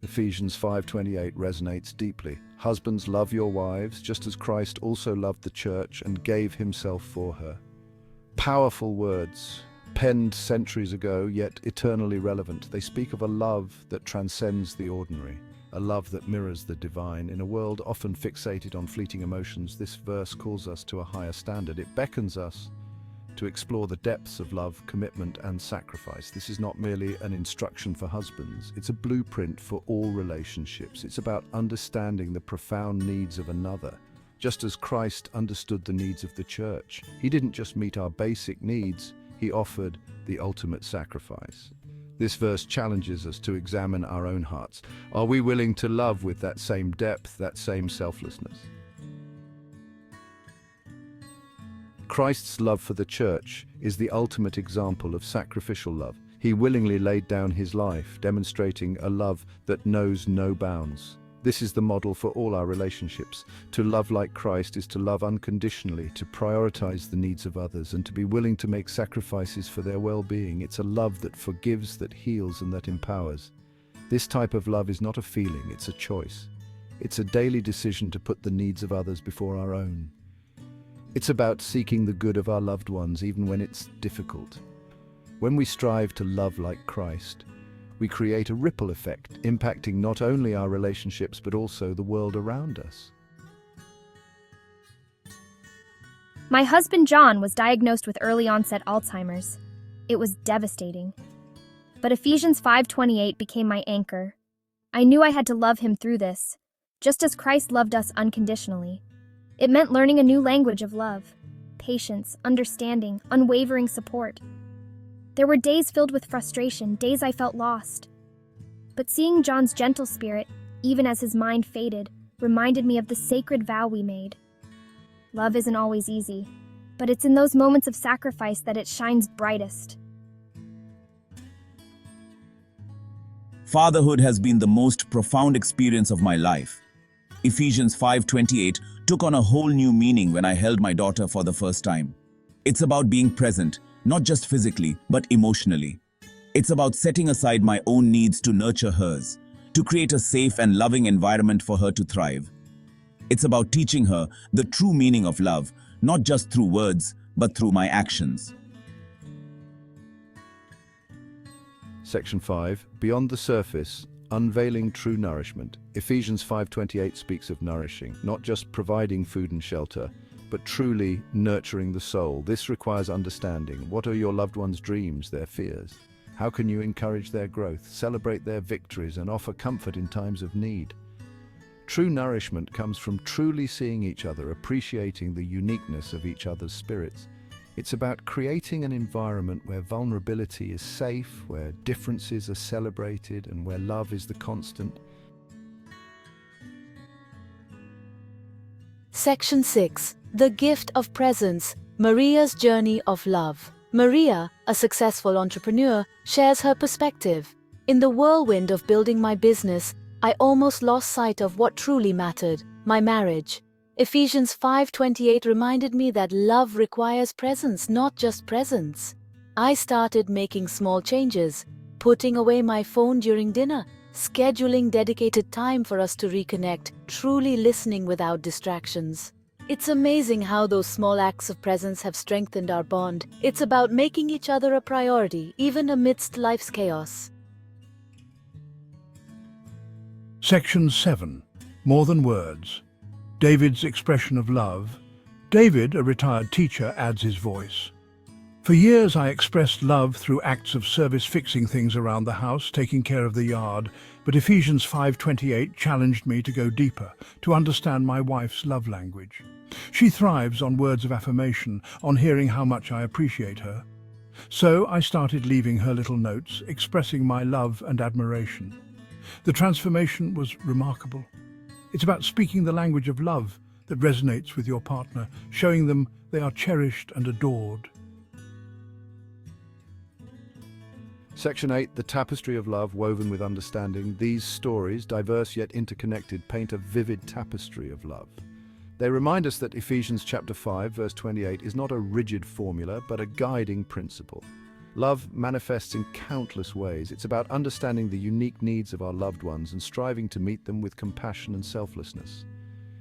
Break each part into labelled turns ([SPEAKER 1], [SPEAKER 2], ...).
[SPEAKER 1] Ephesians 5:28 resonates deeply. Husbands, love your wives, just as Christ also loved the church and gave himself for her. Powerful words, penned centuries ago, yet eternally relevant. They speak of a love that transcends the ordinary, a love that mirrors the divine. In a world often fixated on fleeting emotions, this verse calls us to a higher standard. It beckons us to explore the depths of love, commitment, and sacrifice. This is not merely an instruction for husbands. It's a blueprint for all relationships. It's about understanding the profound needs of another. Just as Christ understood the needs of the church, he didn't just meet our basic needs, he offered the ultimate sacrifice. This verse challenges us to examine our own hearts. Are we willing to love with that same depth, that same selflessness? Christ's love for the church is the ultimate example of sacrificial love. He willingly laid down his life, demonstrating a love that knows no bounds. This is the model for all our relationships. To love like Christ is to love unconditionally, to prioritize the needs of others, and to be willing to make sacrifices for their well-being. It's a love that forgives, that heals, and that empowers. This type of love is not a feeling, it's a choice. It's a daily decision to put the needs of others before our own. It's about seeking the good of our loved ones, even when it's difficult. When we strive to love like Christ, we create a ripple effect, impacting not only our relationships, but also the world around us.
[SPEAKER 2] My husband John was diagnosed with early onset Alzheimer's. It was devastating. But Ephesians 5:28 became my anchor. I knew I had to love him through this, just as Christ loved us unconditionally. It meant learning a new language of love, patience, understanding, unwavering support. There were days filled with frustration, days I felt lost. But seeing John's gentle spirit, even as his mind faded, reminded me of the sacred vow we made. Love isn't always easy, but it's in those moments of sacrifice that it shines brightest.
[SPEAKER 3] Fatherhood has been the most profound experience of my life. Ephesians 5:28 took on a whole new meaning when I held my daughter for the first time. It's about being present, not just physically, but emotionally. It's about setting aside my own needs to nurture hers, to create a safe and loving environment for her to thrive. It's about teaching her the true meaning of love, not just through words, but through my actions.
[SPEAKER 1] Section 5, Beyond the Surface, Unveiling True Nourishment. Ephesians 5:28 speaks of nourishing, not just providing food and shelter, but truly nurturing the soul. This requires understanding. What are your loved ones' dreams, their fears? How can you encourage their growth, celebrate their victories, and offer comfort in times of need? True nourishment comes from truly seeing each other, appreciating the uniqueness of each other's spirits. It's about creating an environment where vulnerability is safe, where differences are celebrated, and where love is the constant.
[SPEAKER 4] Section 6. The Gift of Presence, Maria's Journey of Love. Maria, a successful entrepreneur, shares her perspective. In the whirlwind of building my business, I almost lost sight of what truly mattered, my marriage. Ephesians 5:28 reminded me that love requires presence, not just presence. I started making small changes, putting away my phone during dinner, scheduling dedicated time for us to reconnect, truly listening without distractions. It's amazing how those small acts of presence have strengthened our bond. It's about making each other a priority, even amidst life's chaos.
[SPEAKER 5] Section 7. More Than Words. David's expression of love. David, a retired teacher, adds his voice. For years I expressed love through acts of service, fixing things around the house, taking care of the yard, but Ephesians 5:28 challenged me to go deeper, to understand my wife's love language. She thrives on words of affirmation, on hearing how much I appreciate her. So I started leaving her little notes, expressing my love and admiration. The transformation was remarkable. It's about speaking the language of love that resonates with your partner, showing them they are cherished and adored.
[SPEAKER 1] Section 8, The Tapestry of Love Woven with Understanding. These stories, diverse yet interconnected, paint a vivid tapestry of love. They remind us that Ephesians chapter 5, verse 28 is not a rigid formula, but a guiding principle. Love manifests in countless ways. It's about understanding the unique needs of our loved ones and striving to meet them with compassion and selflessness.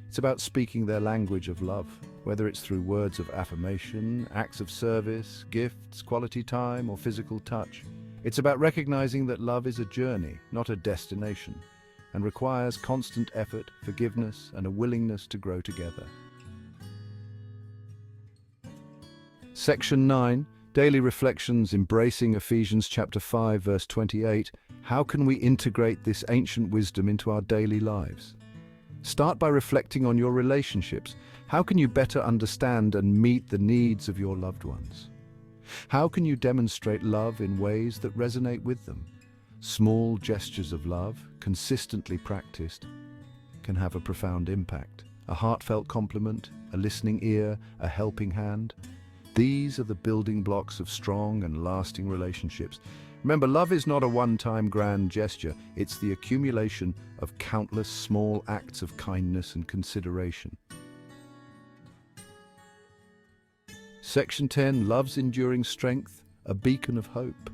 [SPEAKER 1] It's about speaking their language of love, whether it's through words of affirmation, acts of service, gifts, quality time, or physical touch. It's about recognizing that love is a journey, not a destination, and requires constant effort, forgiveness, and a willingness to grow together. Section 9. Daily Reflections, Embracing Ephesians chapter 5, verse 28. How can we integrate this ancient wisdom into our daily lives? Start by reflecting on your relationships. How can you better understand and meet the needs of your loved ones? How can you demonstrate love in ways that resonate with them? Small gestures of love, consistently practiced, can have a profound impact. A heartfelt compliment, a listening ear, a helping hand. These are the building blocks of strong and lasting relationships. Remember, love is not a one-time grand gesture. It's the accumulation of countless small acts of kindness and consideration. Section 10. Love's enduring strength, a beacon of hope.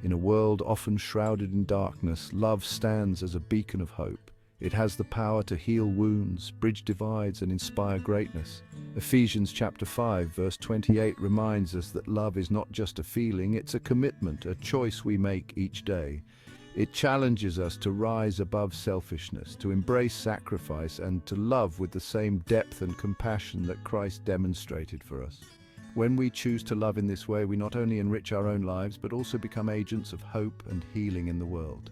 [SPEAKER 1] In a world often shrouded in darkness, love stands as a beacon of hope. It has the power to heal wounds, bridge divides, and inspire greatness. Ephesians chapter 5, verse 28 reminds us that love is not just a feeling, it's a commitment, a choice we make each day. It challenges us to rise above selfishness, to embrace sacrifice, and to love with the same depth and compassion that Christ demonstrated for us. When we choose to love in this way, we not only enrich our own lives, but also become agents of hope and healing in the world.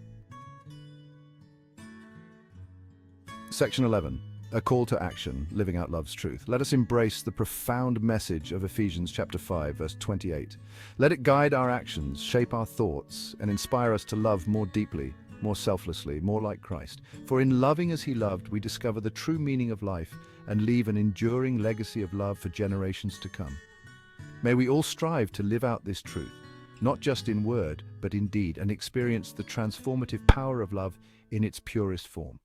[SPEAKER 1] Section 11. A call to action, living out love's truth. Let us embrace the profound message of Ephesians chapter 5, verse 28. Let it guide our actions, shape our thoughts, and inspire us to love more deeply, more selflessly, more like Christ. For in loving as he loved, we discover the true meaning of life and leave an enduring legacy of love for generations to come. May we all strive to live out this truth, not just in word, but in deed, and experience the transformative power of love in its purest form.